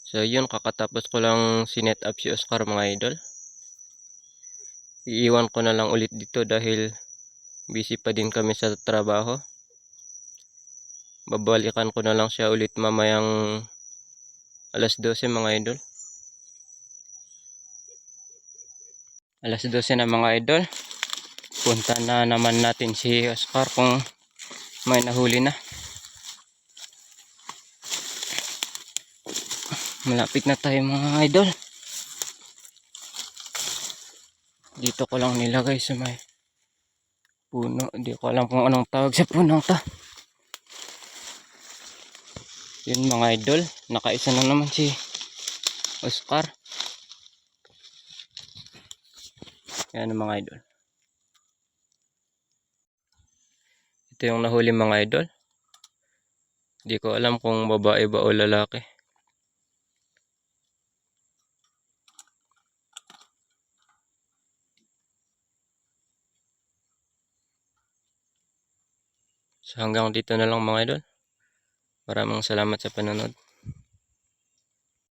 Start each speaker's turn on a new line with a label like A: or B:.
A: So yun, kakatapos ko lang sinet up si Oscar mga idol. Iiwan ko na lang ulit dito dahil busy pa din kami sa trabaho. Babalikan ko na lang siya ulit mamayang alas 12 mga idol. Alas 12 na mga idol. Punta na naman natin si Oscar kung may nahuli na. Malapit na tayo mga idol. Dito ko lang nilagay sa may puno. Hindi ko alam kung anong tawag sa puno to. Yun mga idol. Nakaisa na naman si Oscar. Yan mga idol. Ito yung nahuli mga idol. Hindi ko alam kung babae ba o lalaki. So hanggang dito na lang mga idol. Maraming salamat sa panonood.